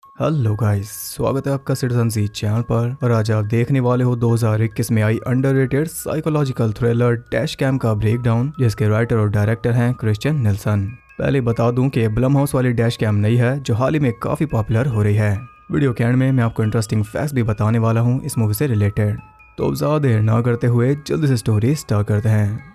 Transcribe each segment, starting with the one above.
Hello guys, स्वागत है आपका सिटीजन सी चैनल पर। और आज आप देखने वाले हो 2021 में आई underrated psychological thriller dash cam का ब्रेकडाउन, जिसके राइटर और डायरेक्टर हैं क्रिश्चियन निल्सन। पहले बता दूं कि ब्लम हाउस वाली डैश कैम नहीं है जो हाल ही में काफी पॉपुलर हो रही है। वीडियो के एंड में मैं आपको इंटरेस्टिंग फैक्ट्स भी बताने वाला हूँ इस मूवी से रिलेटेड। तो अब ज्यादा देर ना करते हुए जल्दी से स्टोरी स्टार्ट करते हैं।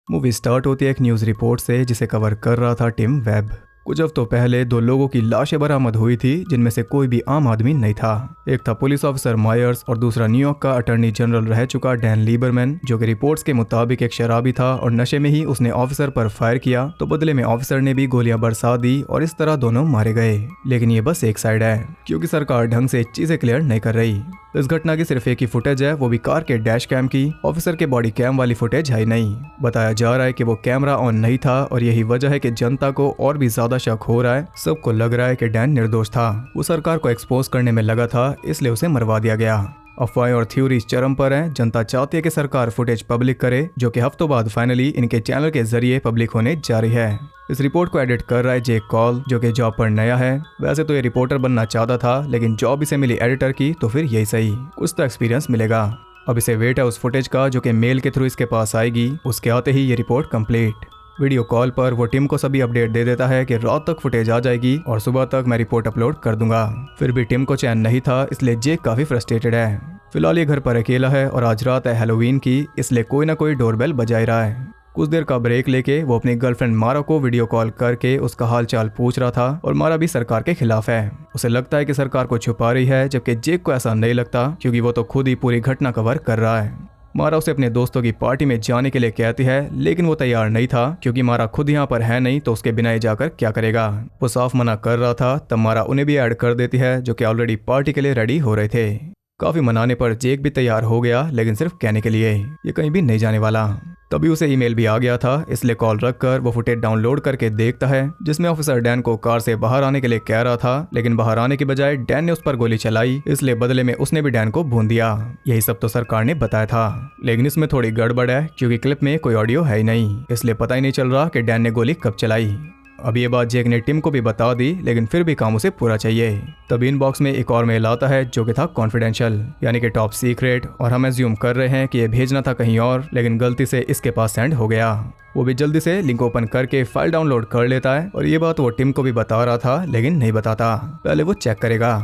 मूवी स्टार्ट होती है एक न्यूज़ रिपोर्ट से जिसे कवर कर रहा था टिम वेब। कुछ हफ्तों पहले दो लोगों की लाशें बरामद हुई थी जिनमें से कोई भी आम आदमी नहीं था। एक था पुलिस ऑफिसर मायर्स और दूसरा न्यूयॉर्क का अटॉर्नी जनरल रह चुका डैन लीबरमैन, जो कि रिपोर्ट्स के मुताबिक एक शराबी था और नशे में ही उसने ऑफिसर पर फायर किया, तो बदले में ऑफिसर ने भी गोलियां बरसा दी और इस तरह दोनों मारे गए। लेकिन ये बस एक साइड है, क्योंकि सरकार ढंग से चीजें क्लियर नहीं कर रही। इस घटना की सिर्फ एक ही फुटेज है, वो भी कार के डैश कैम की। ऑफिसर के बॉडी कैम वाली फुटेज है नहीं। बताया जा रहा है कि वो कैमरा ऑन नहीं था और यही वजह है कि जनता को और भी ज्यादा शक हो रहा है। सबको लग रहा है कि डैन निर्दोष था, वो सरकार को एक्सपोज करने में लगा था, इसलिए उसे मरवा दिया गया। अफवाहें और थ्योरीज चरम पर हैं। जनता चाहती है कि सरकार फुटेज पब्लिक करे, जो कि हफ्तों बाद फाइनली इनके चैनल के जरिए पब्लिक होने जा रही है। इस रिपोर्ट को एडिट कर रहा है जेक कॉल, जो कि जॉब पर नया है। वैसे तो ये रिपोर्टर बनना चाहता था, लेकिन जॉब इसे मिली एडिटर की, तो फिर यही सही, कुछ तो एक्सपीरियंस मिलेगा। अब इसे वेट है उस फुटेज का जो कि मेल के थ्रू इसके पास आएगी। उसके आते ही ये रिपोर्ट कंप्लीट। वीडियो कॉल पर वो टिम को सभी अपडेट दे देता है कि रात तक फुटेज आ जाएगी और सुबह तक मैं रिपोर्ट अपलोड कर दूंगा। फिर भी टिम को चैन नहीं था, इसलिए जेक काफी फ्रस्ट्रेटेड है। फिलहाल ये घर पर अकेला है और आज रात है हैलोवीन की, इसलिए कोई ना कोई डोरबेल बजा ही रहा है। कुछ देर का ब्रेक लेके वो अपनी गर्लफ्रेंड मारा को वीडियो कॉल करके उसका हाल चाल पूछ रहा था, और मारा भी सरकार के खिलाफ है। उसे लगता है कि सरकार को छुपा रही है, जबकि जेक को ऐसा नहीं लगता, क्योंकि वो तो खुद ही पूरी घटना कवर कर रहा है। मारा उसे अपने दोस्तों की पार्टी में जाने के लिए कहती है, लेकिन वो तैयार नहीं था, क्योंकि मारा खुद यहाँ पर है नहीं, तो उसके बिना जाकर क्या करेगा। वो साफ मना कर रहा था। तब मारा उन्हें भी ऐड कर देती है, जो कि ऑलरेडी पार्टी के लिए रेडी हो रहे थे। काफी मनाने पर जेक भी तैयार हो गया, लेकिन सिर्फ कहने के लिए, ये कहीं भी नहीं जाने वाला। तभी उसे ईमेल भी आ गया था, इसलिए कॉल रखकर वो फुटेज डाउनलोड करके देखता है, जिसमें ऑफिसर डैन को कार से बाहर आने के लिए कह रहा था, लेकिन बाहर आने की बजाय डैन ने उस पर गोली चलाई, इसलिए बदले में उसने भी डैन को भून दिया। यही सब तो सरकार ने बताया था, लेकिन इसमें थोड़ी गड़बड़ है, क्योंकि क्लिप में कोई ऑडियो है ही नहीं, इसलिए पता ही नहीं चल रहा कि डैन ने गोली कब चलाई। अब ये बात जेक ने टिम को भी बता दी, लेकिन फिर भी काम उसे पूरा चाहिए। तब इनबॉक्स में एक और मेल आता है जो कि था कॉन्फिडेंशियल, यानी कि टॉप सीक्रेट, और हम एज्यूम कर रहे हैं कि ये भेजना था कहीं और, लेकिन गलती से इसके पास सेंड हो गया। वो भी जल्दी से लिंक ओपन करके फाइल डाउनलोड कर लेता है, और ये बात वो टिम को भी बता रहा था, लेकिन नहीं बताता, पहले वो चेक करेगा।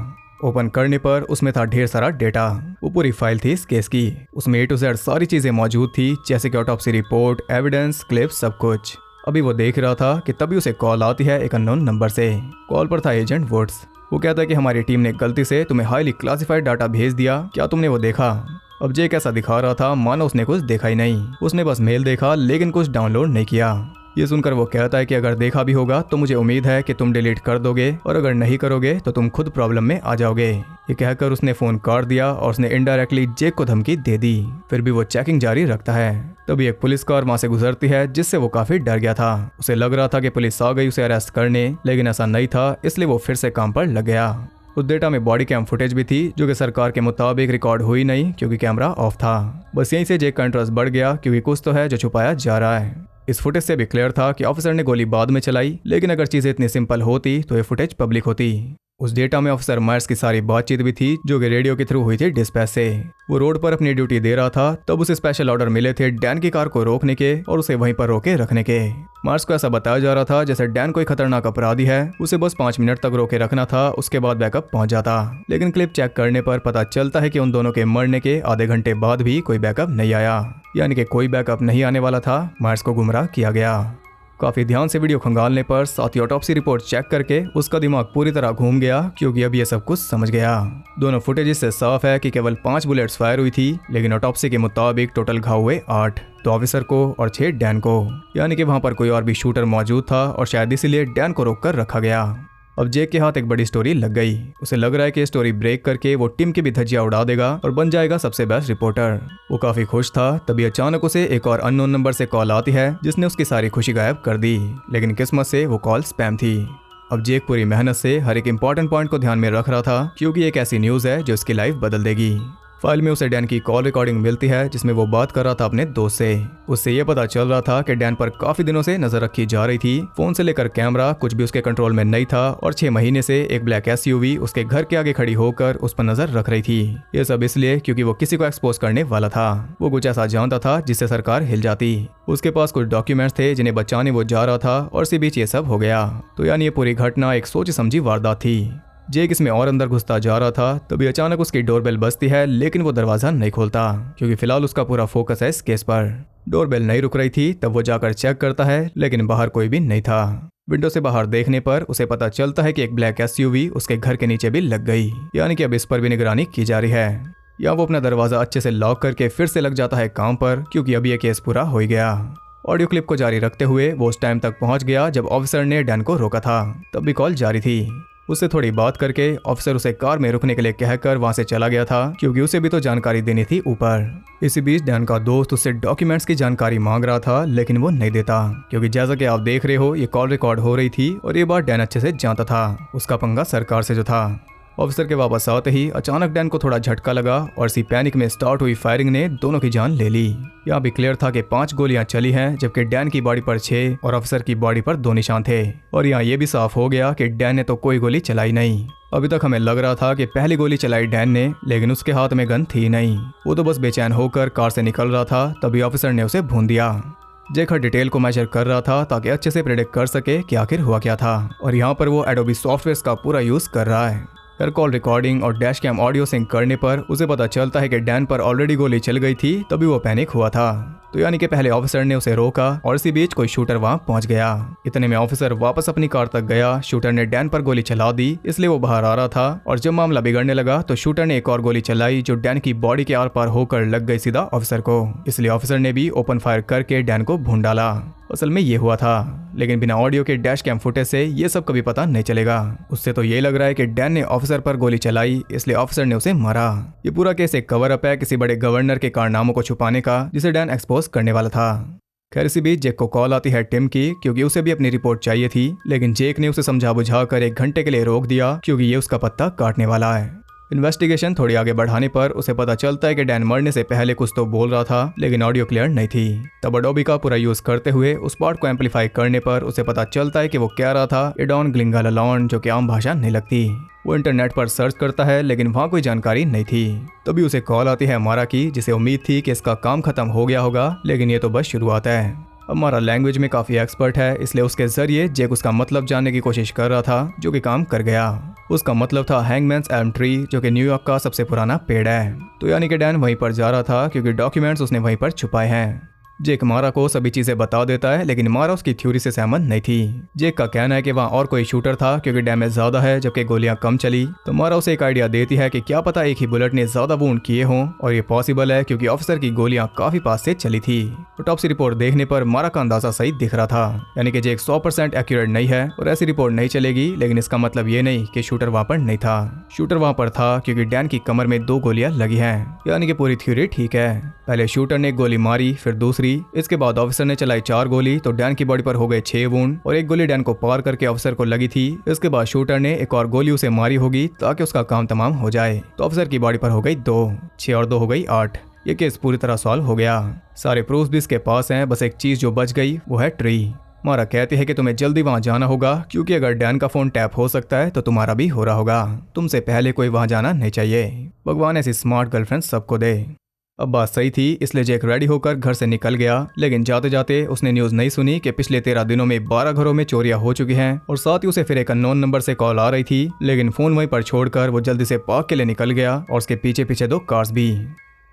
ओपन करने पर उसमें था ढेर सारा डेटा। वो पूरी फाइल थी इस केस की। उसमें A to Z सारी चीजें मौजूद थी, जैसे कि ऑटोप्सी रिपोर्ट, एविडेंस, क्लिप्स, सब कुछ। अभी वो देख रहा था कि तभी उसे कॉल आती है एक अननोन नंबर से। कॉल पर था एजेंट वुड्स। वो कहता है कि हमारी टीम ने गलती से तुम्हें हाईली क्लासिफाइड डाटा भेज दिया, क्या तुमने वो देखा। अब जेक ऐसा दिखा रहा था मानो उसने कुछ देखा ही नहीं, उसने बस मेल देखा, लेकिन कुछ डाउनलोड नहीं किया। ये सुनकर वो कहता है कि अगर देखा भी होगा तो मुझे उम्मीद है कि तुम डिलीट कर दोगे, और अगर नहीं करोगे तो तुम खुद प्रॉब्लम में आ जाओगे। ये कहकर उसने फोन काट दिया और उसने इनडायरेक्टली जेक को धमकी दे दी। फिर भी वो चेकिंग जारी रखता है। तभी एक पुलिस कार वहां से गुजरती है, जिससे वो काफी डर गया था। उसे लग रहा था कि पुलिस आ गई उसे अरेस्ट करने, लेकिन ऐसा नहीं था, इसलिए वो फिर से काम पर लग गया। उस डेटा में बॉडी कैम फुटेज भी थी, जो कि सरकार के मुताबिक रिकॉर्ड हुई नहीं, क्योंकि कैमरा ऑफ था। बस यहीं से जेक का इंटरेस्ट बढ़ गया, क्योंकि कुछ तो है जो छुपाया जा रहा है। इस फुटेज से भी क्लियर था कि ऑफिसर ने गोली बाद में चलाई, लेकिन अगर चीजें इतनी सिंपल होती तो ये फुटेज पब्लिक होती। उस डेटा में ऑफिसर मायर्स की सारी बातचीत भी थी, जो कि रेडियो के थ्रू हुई थी डिस्पैच से। वो रोड पर अपनी ड्यूटी दे रहा था, तब उसे स्पेशल ऑर्डर मिले थे डैन की कार को रोकने के और उसे वहीं पर रोके रखने के। मायर्स को ऐसा बताया जा रहा था जैसे डैन कोई खतरनाक अपराधी है, उसे बस 5 मिनट तक रोके रखना था, उसके बाद बैकअप पहुंच जाता। लेकिन क्लिप चेक करने पर पता चलता है कि उन दोनों के मरने के आधे घंटे बाद भी कोई बैकअप नहीं आया, यानी कि कोई बैकअप नहीं आने वाला था। मायर्स को गुमराह किया गया। काफी ध्यान से वीडियो खंगालने पर, साथ ही ऑटोप्सी रिपोर्ट चेक करके उसका दिमाग पूरी तरह घूम गया, क्योंकि अब ये सब कुछ समझ गया। दोनों फुटेज से साफ है कि केवल 5 बुलेट्स फायर हुई थी, लेकिन ऑटोप्सी के मुताबिक टोटल घाव हुए 8, 2 ऑफिसर को और 6 डैन को, यानी कि वहां पर कोई और भी शूटर मौजूद था, और शायद इसीलिए डैन को रोक कर रखा गया। अब जेक के हाथ एक बड़ी स्टोरी लग गई। उसे लग रहा है कि स्टोरी ब्रेक करके वो टीम की भी धज्जियां उड़ा देगा और बन जाएगा सबसे बेस्ट रिपोर्टर। वो काफी खुश था, तभी अचानक उसे एक और अननोन नंबर से कॉल आती है, जिसने उसकी सारी खुशी गायब कर दी। लेकिन किस्मत से वो कॉल स्पैम थी। अब जेक पूरी मेहनत से हर एक इंपॉर्टेंट पॉइंट को ध्यान में रख रहा था, क्योंकि एक ऐसी न्यूज है जो उसकी लाइफ बदल देगी। फाइल में उसे डैन की कॉल रिकॉर्डिंग मिलती है जिसमें वो बात कर रहा था अपने दोस्त से। उससे ये पता चल रहा था कि डैन पर काफी दिनों से नजर रखी जा रही थी। फोन से लेकर कैमरा कुछ भी उसके कंट्रोल में नहीं था और 6 महीने से एक ब्लैक एसयूवी उसके घर के आगे खड़ी होकर उस पर नजर रख रही थी। ये सब इसलिए क्योंकि वो किसी को एक्सपोज करने वाला था। वो कुछ ऐसा जानता था जिससे सरकार हिल जाती। उसके पास कुछ डॉक्यूमेंट्स थे जिन्हें बचाने वो जा रहा था और इसी बीच ये सब हो गया। तो यानी ये पूरी घटना एक सोची समझी वारदात थी। जेक इसमें और अंदर घुसता जा रहा था तभी अचानक उसकी डोरबेल बजती है, लेकिन वो दरवाजा नहीं खोलता क्योंकि फिलहाल उसका पूरा फोकस है इस केस पर। डोरबेल नहीं रुक रही थी तब वो जाकर चेक करता है, लेकिन बाहर कोई भी नहीं था। विंडो से बाहर देखने पर उसे पता चलता है कि एक ब्लैक एसयूवी उसके घर के नीचे भी लग गई, यानी कि अब इस पर भी निगरानी की जा रही है। या वो अपना दरवाजा अच्छे से लॉक करके फिर से लग जाता है काम पर, क्योंकि अब ये केस पूरा हो गया। ऑडियो क्लिप को जारी रखते हुए वो उस टाइम तक पहुंच गया जब ऑफिसर ने डैन को रोका था। तब भी कॉल जारी थी। उससे थोड़ी बात करके ऑफिसर उसे कार में रुकने के लिए कहकर वहां से चला गया था, क्योंकि उसे भी तो जानकारी देनी थी ऊपर। इसी बीच डैन का दोस्त उससे डॉक्यूमेंट्स की जानकारी मांग रहा था, लेकिन वो नहीं देता, क्योंकि जैसा कि आप देख रहे हो ये कॉल रिकॉर्ड हो रही थी और ये बात डैन अच्छे से जानता था। उसका पंगा सरकार से जो था। ऑफिसर के वापस आते ही अचानक डैन को थोड़ा झटका लगा और इसी पैनिक में स्टार्ट हुई फायरिंग ने दोनों की जान ले ली। यहाँ भी क्लियर था कि 5 गोलियां चली हैं, जबकि डैन की बॉडी पर 6 और ऑफिसर की बॉडी पर 2 निशान थे। और यहाँ ये भी साफ हो गया कि डैन ने तो कोई गोली चलाई नहीं। अभी तक हमें लग रहा था कि पहली गोली चलाई डैन ने, लेकिन उसके हाथ में गन थी नहीं। वो तो बस बेचैन होकर कार से निकल रहा था, तभी ऑफिसर ने उसे भून दिया। जेक हर डिटेल को मेजर कर रहा था ताकि अच्छे से प्रेडिक्ट कर सके कि आखिर हुआ क्या था। और यहाँ पर वो एडोबी सॉफ्टवेयर का पूरा यूज कर रहा है। हर कॉल रिकॉर्डिंग और डैश कैम ऑडियो सिंक करने पर उसे पता चलता है कि डैन पर ऑलरेडी गोली चल गई थी, तभी वो पैनिक हुआ था। तो यानी कि पहले ऑफिसर ने उसे रोका और इसी बीच कोई शूटर वहां पहुंच गया। इतने में ऑफिसर वापस अपनी कार तक गया। शूटर ने डैन पर गोली चला दी, इसलिए वो बाहर आ रहा था। और जब मामला बिगड़ने लगा तो शूटर ने एक और गोली चलाई जो डैन की बॉडी के आर पार होकर लग गई सीधा ऑफिसर को। इसलिए ऑफिसर ने भी ओपन फायर करके डैन को भून डाला। असल में ये हुआ था, लेकिन बिना ऑडियो के डैश कैम फुटेज से ये सब कभी पता नहीं चलेगा। उससे तो ये लग रहा है कि डैन ने ऑफिसर पर गोली चलाई, इसलिए ऑफिसर ने उसे मारा। ये पूरा केस एक कवर अप है किसी बड़े गवर्नर के कारनामों को छुपाने का, जिसे डैन एक्सपोज करने वाला था। खैर इसी बीच जेक को कॉल आती है टिम की, क्योंकि उसे भी अपनी रिपोर्ट चाहिए थी, लेकिन जेक ने उसे समझा बुझा कर 1 घंटे के लिए रोक दिया, क्योंकि ये उसका पत्ता काटने वाला है। इन्वेस्टिगेशन थोड़ी आगे बढ़ाने पर उसे पता चलता है कि डैन मरने से पहले कुछ तो बोल रहा था, लेकिन ऑडियो क्लियर नहीं थी। तब अडोबी का पूरा यूज करते हुए उस पार्ट को एम्पलीफाई करने पर उसे पता चलता है कि वो कह रहा था एडॉन ग्लिंगालालॉन, जो कि आम भाषा नहीं लगती। वो इंटरनेट पर सर्च करता है, लेकिन वहाँ कोई जानकारी नहीं थी। तभी उसे कॉल आती है मारा की, जिसे उम्मीद थी कि इसका काम खत्म हो गया होगा, लेकिन ये तो बस शुरुआत है। हमारा लैंग्वेज में काफ़ी एक्सपर्ट है, इसलिए उसके जरिए जेक उसका मतलब जानने की कोशिश कर रहा था, जो कि काम कर गया। उसका मतलब था हैंगमैन्स एल्म ट्री, जो कि न्यूयॉर्क का सबसे पुराना पेड़ है। तो यानी कि डैन वहीं पर जा रहा था, क्योंकि डॉक्यूमेंट्स उसने वहीं पर छुपाए हैं। जेक मारा को सभी चीजें बता देता है, लेकिन मारा उसकी थ्योरी से सहमत नहीं थी। जेक का कहना है कि वहाँ और कोई शूटर था, क्योंकि डैमेज ज्यादा है जबकि गोलियां कम चली। तो मारा उसे एक आइडिया देती है कि क्या पता एक ही बुलेट ने ज्यादा वुंड किए हों, और ये पॉसिबल है क्योंकि ऑफिसर की गोलियां काफी पास से चली थी। ऑटोप्सी रिपोर्ट देखने पर मारा का अंदाजा सही दिख रहा था, यानी कि जेक 100% एक्यूरेट नहीं है और ऐसी रिपोर्ट नहीं चलेगी। लेकिन इसका मतलब ये नहीं कि शूटर वहाँ पर नहीं था। शूटर वहाँ पर था क्योंकि डैन की कमर में 2 गोलियां लगी हैं, यानी कि पूरी थ्योरी ठीक है। पहले शूटर ने गोली मारी, फिर दूसरी, इसके बाद ऑफिसर ने चलाई 4 गोली, तो डैन की बॉडी पर हो गए 6 वुंड और 1 गोली डैन को पार करके ऑफिसर को लगी थी। इसके बाद शूटर ने एक और गोली उसे मारी होगी ताकि उसका काम तमाम हो जाए। तो ऑफिसर की बॉडी पर हो गई 2, 6 और 2 हो गई 8। ये केस पूरी तरह सॉल्व हो गया। सारे प्रूफ भी इसके पास हैं, बस एक चीज जो बच गई वो है ट्री। मारा कहते हैं कि तुम्हें जल्दी वहां जाना होगा, क्योंकि अगर डैन का फोन टैप हो सकता है तो तुम्हारा भी हो रहा होगा। तुमसे पहले कोई वहां जाना नहीं चाहिए। भगवान ऐसी स्मार्ट गर्लफ्रेंड सबको दे। अब बात सही थी, इसलिए जेक रेडी होकर घर से निकल गया। लेकिन जाते जाते उसने न्यूज नहीं सुनी कि पिछले 13 दिनों में 12 घरों में चोरियां हो चुकी हैं, और साथ ही उसे फिर एक अननोन नंबर से कॉल आ रही थी। लेकिन फोन वहीं पर छोड़कर वो जल्दी से पार्क के लिए निकल गया, और उसके पीछे पीछे 2 कार्स भी।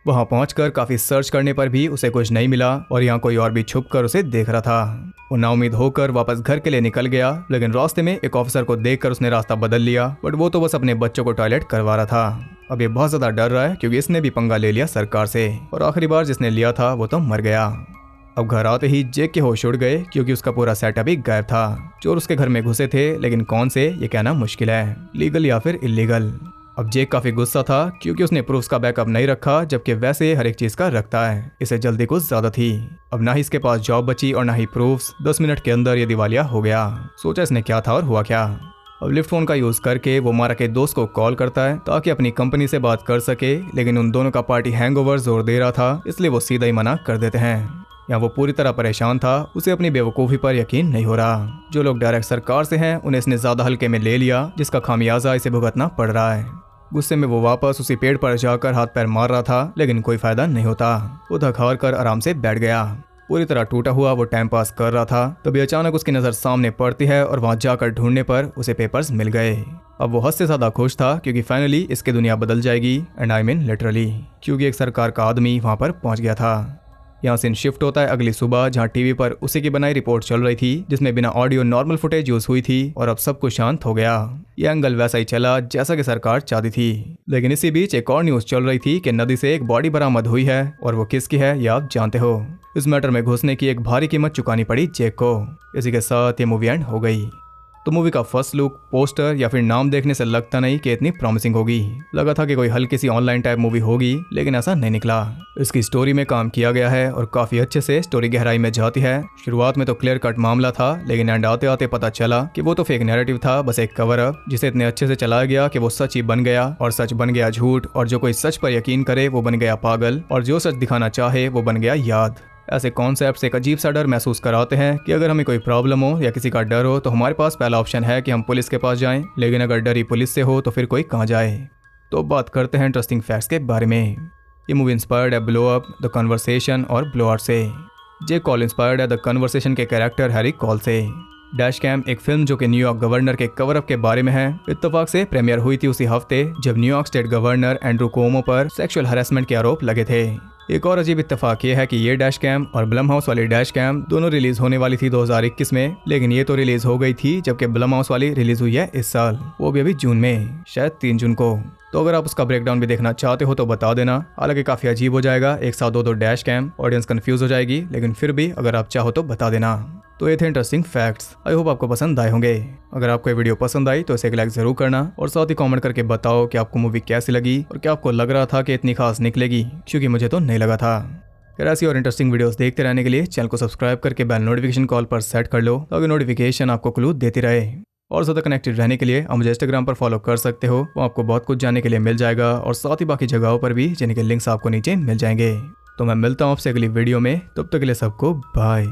वहां पहुंचकर काफी सर्च करने पर भी उसे कुछ नहीं मिला, और यहाँ कोई और भी छुप कर उसे देख रहा था। वो नाउम्मीद होकर वापस घर के लिए निकल गया, लेकिन रास्ते में एक ऑफिसर को देखकर उसने रास्ता बदल लिया, बट वो तो बस अपने बच्चों को टॉयलेट करवा रहा था। अब ये बहुत ज्यादा डर रहा है, क्योंकि इसने भी पंगा ले लिया सरकार से, और आखिरी बार जिसने लिया था वो तो मर गया। अब घर आते ही जेक के होश उड़ गए, क्योंकि उसका पूरा सेटअप ही गायब था। चोर उसके घर में घुसे थे, लेकिन कौन से ये कहना मुश्किल है, लीगल या फिर इलीगल। अब जेक काफी गुस्सा था, क्योंकि उसने प्रूफ्स का बैकअप नहीं रखा, जबकि वैसे हर एक चीज का रखता है। इसे जल्दी कुछ ज्यादा थी। अब ना ही इसके पास जॉब बची और ना ही प्रूफ्स। 10 मिनट के अंदर ये दिवालिया हो गया। सोचा इसने क्या था और हुआ क्या। अब लिफ्ट फोन का यूज करके वो मारा के दोस्त को कॉल करता है ताकि अपनी कंपनी से बात कर सके, लेकिन उन दोनों का पार्टी हैंगओवर जोर दे रहा था, इसलिए वो सीधा ही मना कर देते हैं। यहाँ वो पूरी तरह परेशान था, उसे अपनी बेवकूफ़ी पर यकीन नहीं हो रहा। जो लोग डायरेक्ट सरकार से हैं उन्हें इसने ज़्यादा हल्के में ले लिया, जिसका खामियाजा इसे भुगतना पड़ रहा है। गुस्से में वो वापस उसी पेड़ पर जाकर हाथ पैर मार रहा था, लेकिन कोई फायदा नहीं होता। वो थक हार कर आराम से बैठ गया। पूरी तरह टूटा हुआ वो टाइम पास कर रहा था, तभी अचानक उसकी नज़र सामने पड़ती है और वहाँ जाकर ढूंढने पर उसे पेपर्स मिल गए। अब वो हद से ज़्यादा खुश था क्योंकि फाइनली इसकी दुनिया बदल जाएगी, एंड आई मीन लिटरली, क्योंकि एक सरकार का आदमी वहाँ पर पहुँच गया था। यहाँ सीन शिफ्ट होता है अगली सुबह, जहाँ टीवी पर उसी की बनाई रिपोर्ट चल रही थी, जिसमें बिना ऑडियो नॉर्मल फुटेज यूज हुई थी और अब सब कुछ शांत हो गया। यह एंगल वैसा ही चला जैसा कि सरकार चाहती थी। लेकिन इसी बीच एक और न्यूज चल रही थी कि नदी से एक बॉडी बरामद हुई है, और वो किसकी है यह आप जानते हो। इस मैटर में घुसने की एक भारी कीमत चुकानी पड़ी जैक को। इसी के साथ ये मूवी एंड हो गई। तो मूवी का फर्स्ट लुक, पोस्टर या फिर नाम देखने से लगता नहीं कि इतनी प्रॉमिसिंग होगी। लगा था कि कोई हल्की सी ऑनलाइन टाइप मूवी होगी, लेकिन ऐसा नहीं निकला। इसकी स्टोरी में काम किया गया है और काफी अच्छे से स्टोरी गहराई में जाती है। शुरुआत में तो क्लियर कट मामला था, लेकिन एंड आते आते पता चला कि वो तो फेक नैरेटिव था, बस एक कवर अप, जिसे इतने अच्छे से चलाया गया कि वो सच ही बन गया, और सच बन गया झूठ, और जो कोई सच पर यकीन करे वो बन गया पागल, और जो सच दिखाना चाहे वो बन गया याद। ऐसे कॉन्सेप्ट्स एक अजीब सा डर महसूस कराते हैं कि अगर हमें कोई प्रॉब्लम हो या किसी का डर हो तो हमारे पास पहला ऑप्शन है कि हम पुलिस के पास जाएं, लेकिन अगर डर ही पुलिस से हो तो फिर कोई कहाँ जाए। तो बात करते हैं इंटरेस्टिंग फैक्ट्स के बारे में। ये मूवी इंस्पायर्ड है ब्लो अप, द कन्वर्सेशन और ब्लो आउट से। जे कॉल इंस्पायर्ड है द कन्वर्सेशन के कैरेक्टर हैरी कॉल से। डैश कैम एक फिल्म जो कि न्यूयॉर्क गवर्नर के कवर अप के बारे में है, इत्तेफाक से प्रीमियर हुई थी उसी हफ्ते जब न्यूयॉर्क स्टेट गवर्नर एंड्रू कोमो पर सेक्सुअल हैरेसमेंट के आरोप लगे थे। एक और अजीब इत्तेफाक ये है कि ये डैश कैम और ब्लम हाउस वाली डैश कैम दोनों रिलीज होने वाली थी 2021 में, लेकिन ये तो रिलीज हो गई थी जबकि ब्लम हाउस वाली रिलीज हुई है इस साल, वो भी अभी जून में, शायद 3 जून को। तो अगर आप उसका ब्रेकडाउन भी देखना चाहते हो तो बता देना। हालांकि काफी अजीब हो जाएगा, एक साथ दो डैश कैम, ऑडियंस कंफ्यूज हो जाएगी, लेकिन फिर भी अगर आप चाहो तो बता देना। तो ये थे इंटरेस्टिंग फैक्ट्स। आई होप आपको पसंद आए होंगे। अगर आपको ये वीडियो पसंद आई तो इसे एक लाइक जरूर करना, और साथ ही कमेंट करके बताओ कि आपको मूवी कैसी लगी और क्या आपको लग रहा था कि इतनी खास निकलेगी, क्योंकि मुझे तो नहीं लगा था। फिर ऐसी और इंटरेस्टिंग वीडियोस देखते रहने के लिए चैनल को सब्सक्राइब करके बेल नोटिफिकेशन कॉल पर सेट कर लो, ताकि नोटिफिकेशन आपको क्लू देती रहे। और ज़्यादा कनेक्टेड रहने के लिए आप मुझे इंस्टाग्राम पर फॉलो कर सकते हो, वो आपको बहुत कुछ जानने के लिए मिल जाएगा, और साथ ही बाकी जगहों पर भी जिनके लिंक्स आपको नीचे मिल जाएंगे। तो मैं मिलता हूँ आपसे अगली वीडियो में, तब तक के लिए सबको बाय।